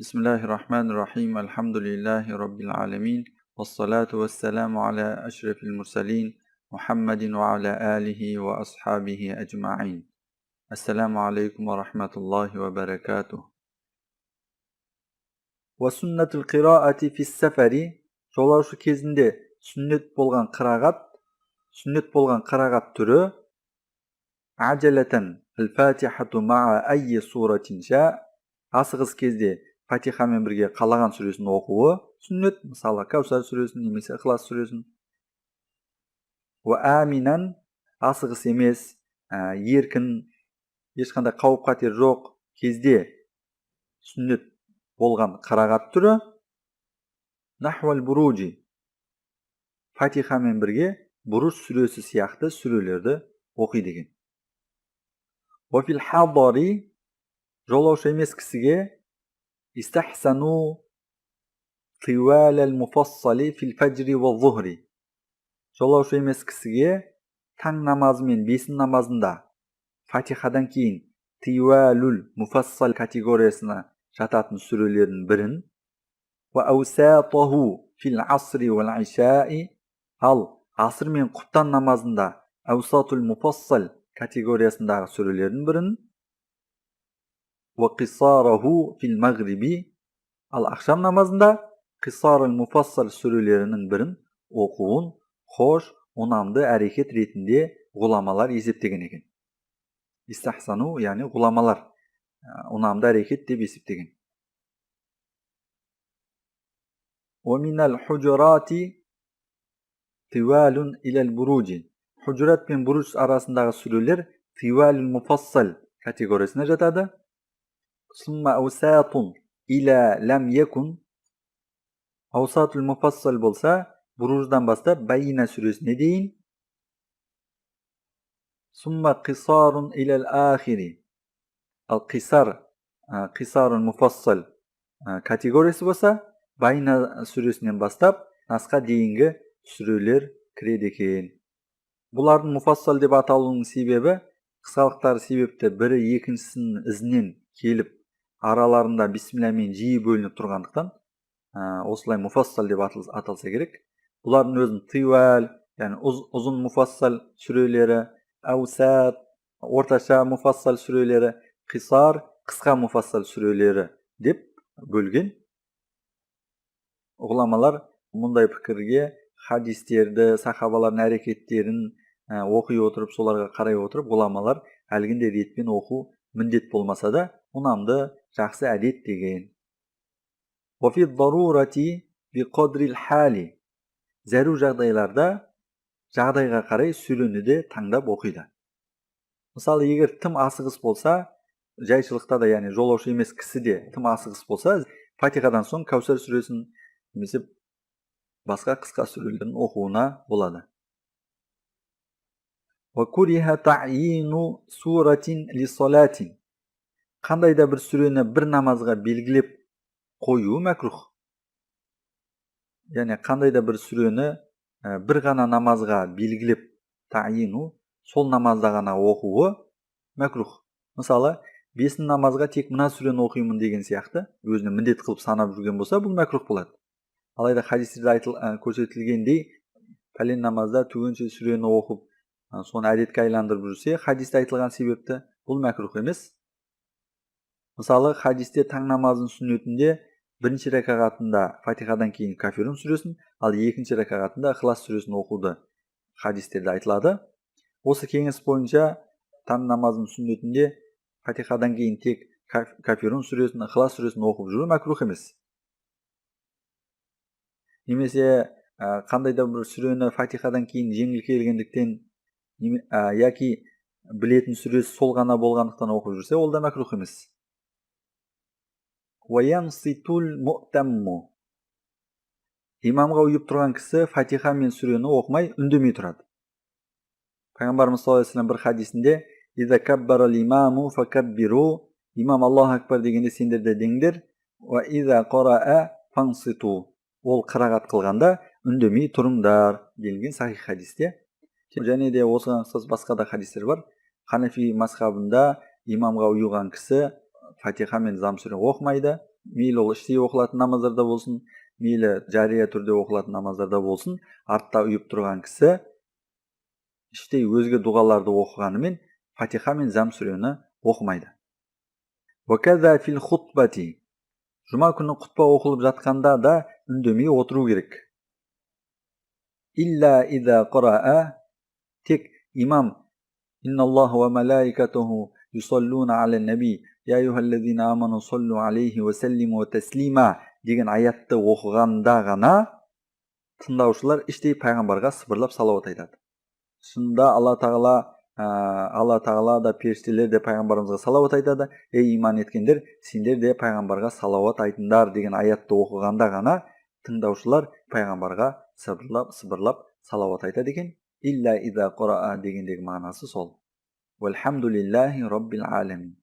Bismillahirrahmanirrahim. Elhamdülillahi Rabbil alemin. Vessalatu vesselamu ala eşrefil mursalin. Muhammedin ve ala alihi ve ashabihi ecma'in. Esselamu aleyküm ve rahmetullahi ve berekatuh. Ve sünnetul kıraati fis seferi. Жолаушы кезінде sünnet болған қырағат түрі аджалатан al-Fatihatu ma'a ayyi suratin sha. Асығыс кезде Фатихамен бірге қалаған сүресін оқуы сүннет, мысалы Каусар сүресін немесе Ихлас сүресін. Уа аминан, асығыс емес, еркін, ешқандай қауіп қатер жоқ кезде сүннет болған қырағат түрі нахвал буруджи, Фатихамен бірге Буруж сүресі сияқты сүрелерді оқиды екен. Уа фил хадари, жолаушы емес кісіге استحسنوا طوال المفصل في الفجر والظهر. Жолаушы емес кісіге таң намазы мен бесін намазында Фатихадан кейін тиуалул муфассал категориясына жататын сүрелердің бірін, ва аусатаху фил асри вал ишаи, ал аср мен құптан намазында аусатул муфассал категориясындағы сүрелердің бірін, ва қисараху фил магриби, ал ақшам намазында қисарул муфассал сүрелерінің бірін оқуын хош, ұнамды әрекет ретінде ғұламалар есептеген екен. Истахсану, яғни ғұламалар ұнамды әрекет деп есептеген. Ва минал худжурати тивалун илал буруджи. Худжурат пен буруж арасындағы сүрелер тивалул муфассал категориясына жатады. Сумма аусатун иля лам якун. Аусатул муфассал болса, Буруждан бастап Байина сүресіне дейін. Сумма қисарун илял ахири. Ал қисарун муфассал категориясы болса, Байина сүресінен бастап насқа дейінгі сүрелер кіреді екен. Бұлардың муфассал деп аталуының себебі, қысқалықтары себепті бірі екіншісінің ізінен келіп, араларында бисмиллямен жиі бөлініп тұрғандықтан, осылай муфассал деп аталса керек. Бұлардың өзін тивал, яғни ұзын муфассал сүрелері, аусат, орташа муфассал сүрелері, қисар, қысқа муфассал сүрелері деп бөлген. Ғұламалар мұндай пікірге хадистерді, сахабалардың әрекеттерін оқи отырып, соларға қарай отырып, ғұламалар әлгіндей ретпен оқу міндет болмаса да, ұнамды, жақсы әдет деген. Уафи дарурати би қадрил хали. Зәру жағдайларда жағдайға қарай сүрені де таңдап оқиды. Мысалы, егер тым асығыс болса, жайшылықта да, яғни жолаушы емес кісі де тым асығыс болса, Фатихадан соң Каусар сүресін немесе басқа қысқа сүрелерін оқуына болады. Ва куриха та'йину суратин ли салатин. Қандай да бір сүрені бір намазға белгілеп қою мәкрух. Яғни қандай да бір сүрені бір ғана намазға белгілеп та'йину, сол намазда ғана оқуы мәкрух. Мысалы, бесін намазға тек мына сүрені оқимын деген сияқты өзіне міндет қылып санап жүрген болса, бұл мәкрух болады. Алайда хадистерде көрсетілгендей, пәлен намазда түгенше сүрені оқып, соны әдетке айландырып жүрсе, хадисте айтылған себепті бұл мәкрух емес. Мысалы, хадисте таң намазын сүннетінде бірінші рәкағатында Фатихадан кейін Кафирун сүресін, ал екінші рәкағатында Ихлас сүресін оқуды хадистерде айтылады. Осы кеңес бойынша таң намазын сүннетінде Фатихадан кейін тек Кафирун сүресін, Ихлас сүресін оқып жүру мәкрух емес. Немесе қандай да бір сүрені Фатихадан кейін жеңіл келгендіктен яки білетін сүресі сол ғана болғандықтан оқып жүрсе, ол да мәкрух емес. Уаянситул муътамму. Имамға ұйып тұрған кісі Фатиха мен сүрені оқымай үндемей тұрады. Пайғамбарымыз саллаллаху алейхи ва саллям бір хадисінде «Иза каббарал имаму факаббиру». Имам Аллаху акбар дегенде сендер де деңдер. «Ва иза қараа фанситу». Ол қырағат қылғанда үндемей тұрыңдар делінген сахих хадисте. Және де осыған ұқсас басқа да хадистер бар. Ханафи мазхабында имамға ұйыған кісі Фатиха мен Зам сүре оқымайды, мейлі ол іштей оқылатын намаздарда болсын, мейлі жария түрде оқылатын намаздарда болсын, артта ұйып тұрған кісі іштей өзге дұғаларды оқығанымен фатиха мен зам сүрені оқымайды. وَكَذَا فِي الْخُطْبَةِ жұма күні құтпа оқылып жатқанда да үндемей отыру керек. إِلَّا إِذَا قَرَأَ тек имам إِنَّ اللَّهَ وَمَلَائِكَتُهُ يُصَلُّونَ عَلَى النَّبِيِّ يَا أَيُّهَا الَّذِينَ آمَنُوا صَلُّوا عَلَيْهِ وَسَلِّمُوا تَسْلِيمًا деген аятты оқығанда ғана тыңдаушылар іштей пайғамбарға сыбырлап салауат айтады. Шынында Алла тағала да періштелер де пайғамбарымызға салауат айтады. Ей иман еткендер, сендер де пайғамбарға салауат айтыңдар деген аятты оқығанда ғана тыңдаушылар пайғамбарға сыбырлап салауат айтады екен. Илля иза қураа дегендегі мағынасы сол. Вальхамдулиллахи раббил аламин.